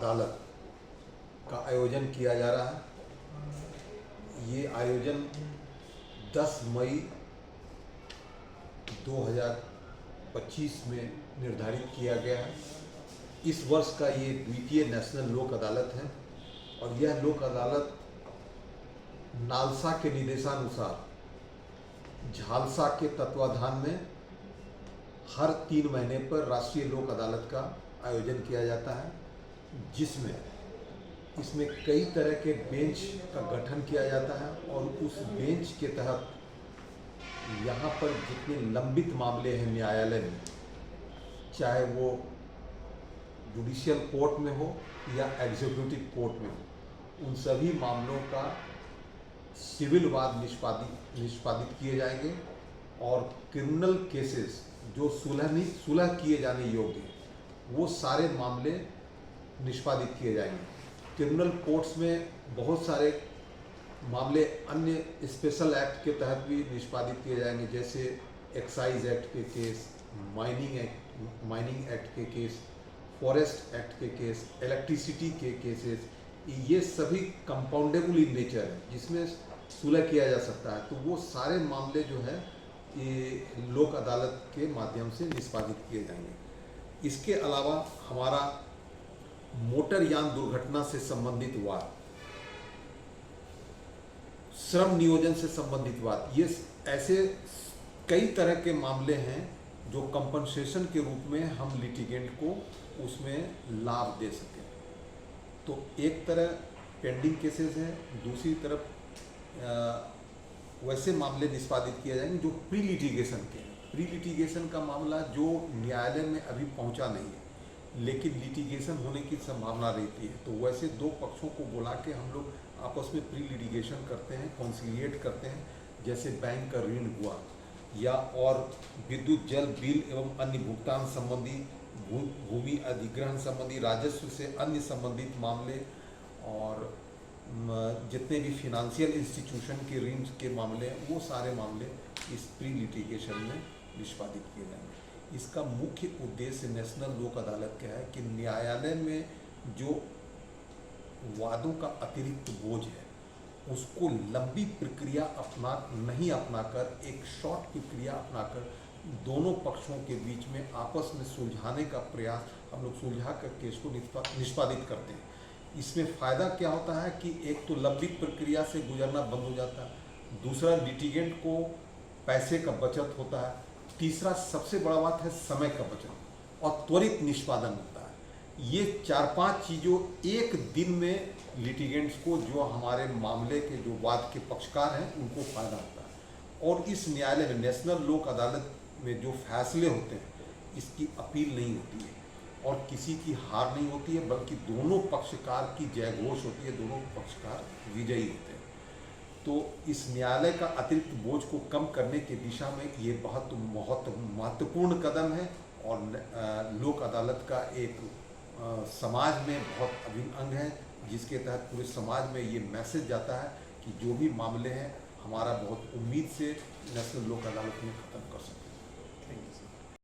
अदालत का आयोजन किया जा रहा है। ये आयोजन 10 मई 2025 में निर्धारित किया गया है। इस वर्ष का ये द्वितीय नेशनल लोक अदालत है और यह लोक अदालत नालसा के निर्देशानुसार झालसा के तत्वाधान में हर 3 महीने पर राष्ट्रीय लोक अदालत का आयोजन किया जाता है, जिसमें इसमें कई तरह के बेंच का गठन किया जाता है और उस बेंच के तहत यहाँ पर जितने लंबित मामले हैं न्यायालय में, चाहे वो जुडिशियल कोर्ट में हो या एग्जीक्यूटिव कोर्ट में हो, उन सभी मामलों का सिविल वाद निष्पादित किए जाएंगे और क्रिमिनल केसेस जो सुलह किए जाने योग्य हैं वो सारे मामले निष्पादित किए जाएंगे। क्रिमिनल कोर्ट्स में बहुत सारे मामले अन्य स्पेशल एक्ट के तहत भी निष्पादित किए जाएंगे, जैसे एक्साइज एक्ट के केस, माइनिंग एक्ट के केस, फॉरेस्ट एक्ट के केस, इलेक्ट्रिसिटी के केसेस। ये सभी कंपाउंडेबल इन नेचर है जिसमें सुलह किया जा सकता है। तो वो सारे मामले जो है ये लोक अदालत के माध्यम से निष्पादित किए जाएंगे। इसके अलावा हमारा मोटर यान दुर्घटना से संबंधित वाद, श्रम नियोजन से संबंधित वाद, ये ऐसे कई तरह के मामले हैं जो कंपनसेशन के रूप में हम लिटिगेंट को उसमें लाभ दे सकें। तो एक तरह पेंडिंग केसेस हैं, दूसरी तरफ वैसे मामले निष्पादित किए जाएंगे जो प्री लिटिगेशन के हैं। प्री लिटिगेशन का मामला जो न्यायालय में अभी पहुंचा नहीं है लेकिन लिटिगेशन होने की संभावना रहती है, तो वैसे दो पक्षों को बुला के हम लोग आपस में प्री लिटिगेशन करते हैं, कॉन्सिलिएट करते हैं। जैसे बैंक का ऋण हुआ या और विद्युत जल बिल एवं अन्य भुगतान संबंधी, भूमि अधिग्रहण संबंधी, राजस्व से अन्य संबंधित मामले और जितने भी फिनेंशियल इंस्टीट्यूशन के ऋण के मामले हैं वो सारे मामले इस प्री लिटिगेशन में निष्पादित किए जाएंगे। इसका मुख्य उद्देश्य नेशनल लोक अदालत का है कि न्यायालय में जो वादों का अतिरिक्त बोझ है उसको लंबी प्रक्रिया नहीं अपनाकर एक शॉर्ट प्रक्रिया अपनाकर दोनों पक्षों के बीच में आपस में सुलझाने का प्रयास हम लोग सुलझा कर केस को निष्पादित करते हैं। इसमें फ़ायदा क्या होता है कि एक तो लंबी प्रक्रिया से गुजरना बंद हो जाता है, दूसरा लिटिगेंट को पैसे का बचत होता है, तीसरा सबसे बड़ा बात है समय का बचत और त्वरित निष्पादन होता है। ये 4-5 चीज़ों एक दिन में लिटिगेंट्स को, जो हमारे मामले के जो वाद के पक्षकार हैं, उनको फ़ायदा होता है। और इस न्यायालय में, नेशनल लोक अदालत में जो फैसले होते हैं इसकी अपील नहीं होती है और किसी की हार नहीं होती है, बल्कि दोनों पक्षकार की जय घोष होती है, दोनों पक्षकार विजयी होते हैं। तो इस न्यायालय का अतिरिक्त बोझ को कम करने की दिशा में ये बहुत महत्वपूर्ण कदम है और लोक अदालत का एक समाज में बहुत अभिन्न अंग है, जिसके तहत पूरे समाज में ये मैसेज जाता है कि जो भी मामले हैं हमारा बहुत उम्मीद से नेशनल लोक अदालत में ख़त्म कर सकते हैं।